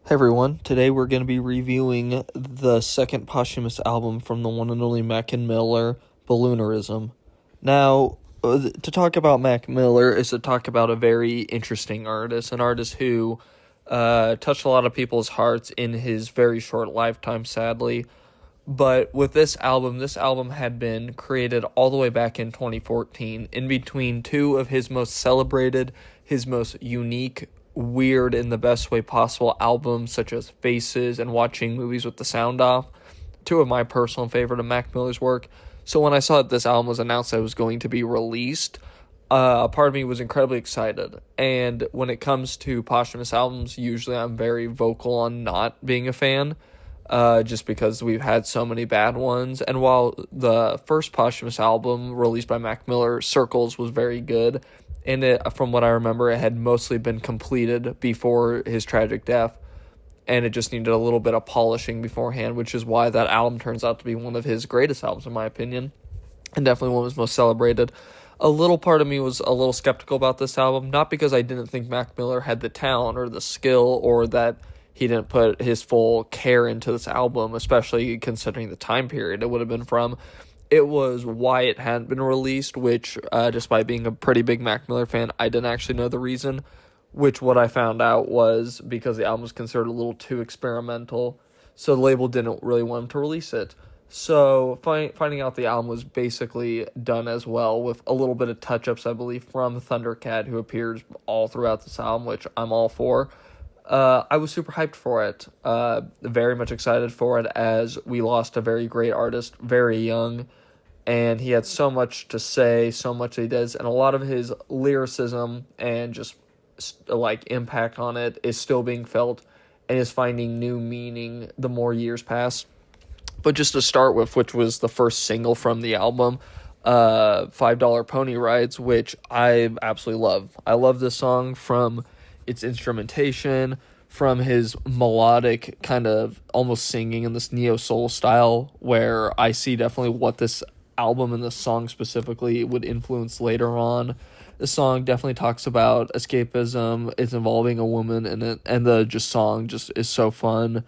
Hey everyone, today we're going to be reviewing the second posthumous album from the one and only Mac and Miller, Balloonerism. Now, to talk about Mac Miller is to talk about a very interesting artist, an artist who touched a lot of people's hearts in his very short lifetime, sadly. But with this album had been created all the way back in 2014, in between two of his most celebrated, his most unique, weird in the best way possible albums, such as Faces and Watching Movies with the Sound Off, two of my personal favorite of Mac Miller's work. So when I saw that this album was announced that it was going to be released, a part of me was incredibly excited. And when it comes to posthumous albums, usually I'm very vocal on not being a fan, just because we've had so many bad ones. And while the first posthumous album released by Mac Miller, Circles, was very good, and from what I remember, it had mostly been completed before his tragic death, and it just needed a little bit of polishing beforehand, which is why that album turns out to be one of his greatest albums, in my opinion, and definitely one of his most celebrated. A little part of me was a little skeptical about this album, not because I didn't think Mac Miller had the talent or the skill, or that he didn't put his full care into this album, especially considering the time period it would have been from. It was why it hadn't been released, which, despite being a pretty big Mac Miller fan, I didn't actually know the reason, which what I found out was because the album was considered a little too experimental, so the label didn't really want him to release it. So finding out the album was basically done as well, with a little bit of touch-ups, I believe, from Thundercat, who appears all throughout this album, which I'm all for. I was super hyped for it, very much excited for it, as we lost a very great artist, very young, and he had so much to say, so much he does, and a lot of his lyricism and just, impact on it is still being felt and is finding new meaning the more years pass. But just to start with, which was the first single from the album, $5 Pony Rides, which I absolutely love. I love this song from its instrumentation, from his melodic kind of almost singing in this neo-soul style, where I see definitely what this album and this song specifically would influence later on. The song definitely talks about escapism. It's involving a woman in it, and the song is so fun.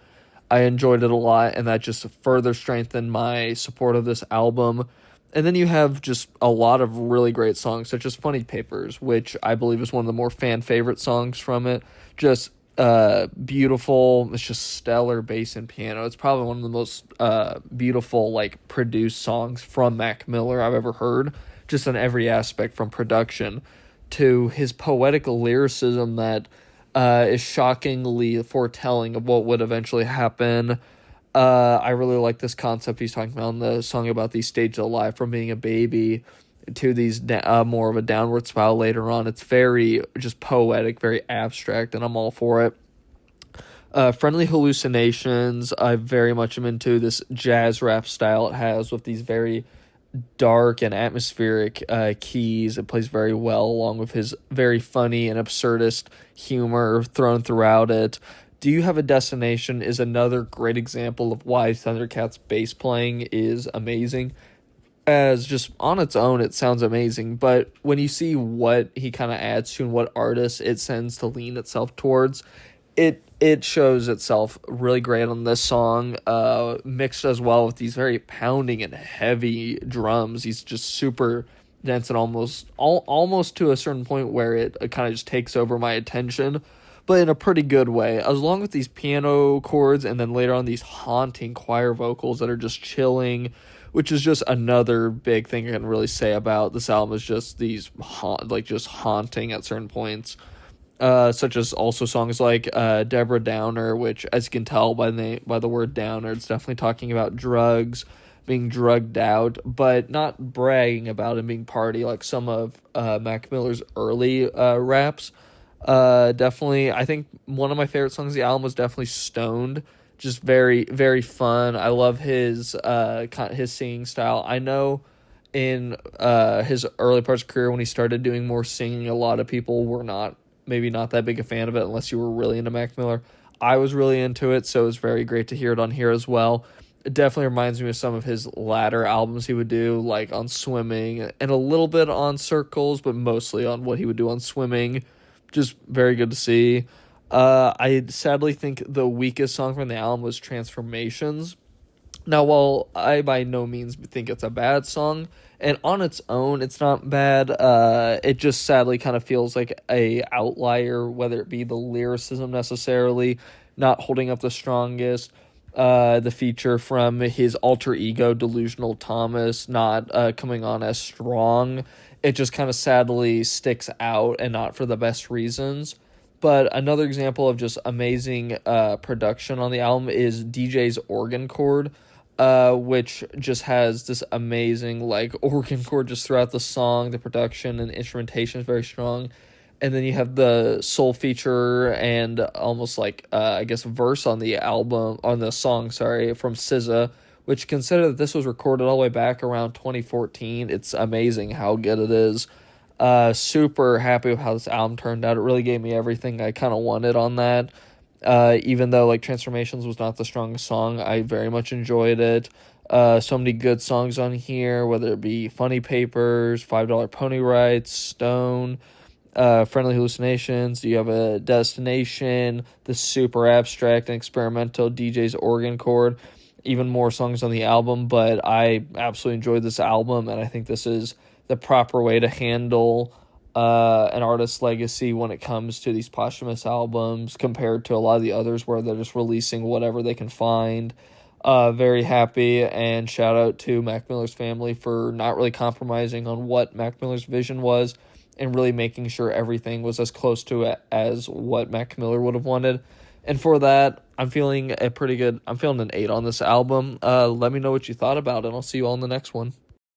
I enjoyed it a lot, and that just further strengthened my support of this album. And then you have just a lot of really great songs, such as Funny Papers, which I believe is one of the more fan-favorite songs from it. Just beautiful. It's just stellar bass and piano. It's probably one of the most beautiful, produced songs from Mac Miller I've ever heard, just on every aspect, from production to his poetic lyricism that is shockingly foretelling of what would eventually happen. I really like this concept he's talking about in the song about these stages of life, from being a baby to these more of a downward spiral later on. It's very just poetic, very abstract, and I'm all for it. Friendly Hallucinations, I very much am into this jazz rap style it has, with these very dark and atmospheric keys. It plays very well, along with his very funny and absurdist humor thrown throughout it. Do You Have a Destination is another great example of why Thundercat's bass playing is amazing. As just on its own, it sounds amazing, but when you see what he kind of adds to and what artists it tends to lean itself towards, it shows itself really great on this song, mixed as well with these very pounding and heavy drums. He's just super dense and almost to a certain point where it kind of just takes over my attention, but in a pretty good way, along with these piano chords, and then later on these haunting choir vocals that are just chilling, which is just another big thing I can really say about this album, is just these just haunting at certain points. Such as also songs like Deborah Downer, which, as you can tell by the word downer, it's definitely talking about drugs, being drugged out, but not bragging about it being party like some of Mac Miller's early raps. Definitely, I think one of my favorite songs of the album was definitely Stoned. Just very, very fun. I love his singing style. I know in his early parts of his career, when he started doing more singing, a lot of people were maybe not that big a fan of it unless you were really into Mac Miller. I was really into it, so it was very great to hear it on here as well. It definitely reminds me of some of his latter albums he would do, like on Swimming, and a little bit on Circles, but mostly on what he would do on Swimming. Just very good to see. I sadly think the weakest song from the album was Transformations. Now, while I by no means think it's a bad song, and on its own, it's not bad, it just sadly kind of feels like a outlier, whether it be the lyricism necessarily, not holding up the strongest, the feature from his alter ego, Delusional Thomas, not coming on as strong. It just kind of sadly sticks out, and not for the best reasons. But another example of just amazing production on the album is DJ's organ chord, which just has this amazing like organ chord just throughout the song. The production and instrumentation is very strong. And then you have the soul feature and almost like I guess verse on the album, on the song, sorry, from SZA, which, consider that this was recorded all the way back around 2014. It's amazing how good it is. Super happy with how this album turned out. It really gave me everything I kind of wanted on that. Even though like Transformations was not the strongest song, I very much enjoyed it. So many good songs on here, whether it be Funny Papers, $5 Pony Rights, Stone, Friendly Hallucinations. You have a Destination, the super abstract and experimental DJ's organ chord. Even more songs on the album, but I absolutely enjoyed this album, and I think this is the proper way to handle an artist's legacy when it comes to these posthumous albums compared to a lot of the others where they're just releasing whatever they can find. Very happy, and shout out to Mac Miller's family for not really compromising on what Mac Miller's vision was and really making sure everything was as close to it as what Mac Miller would have wanted. And for that, I'm feeling an 8 on this album. Let me know what you thought about it, and I'll see you all in the next one.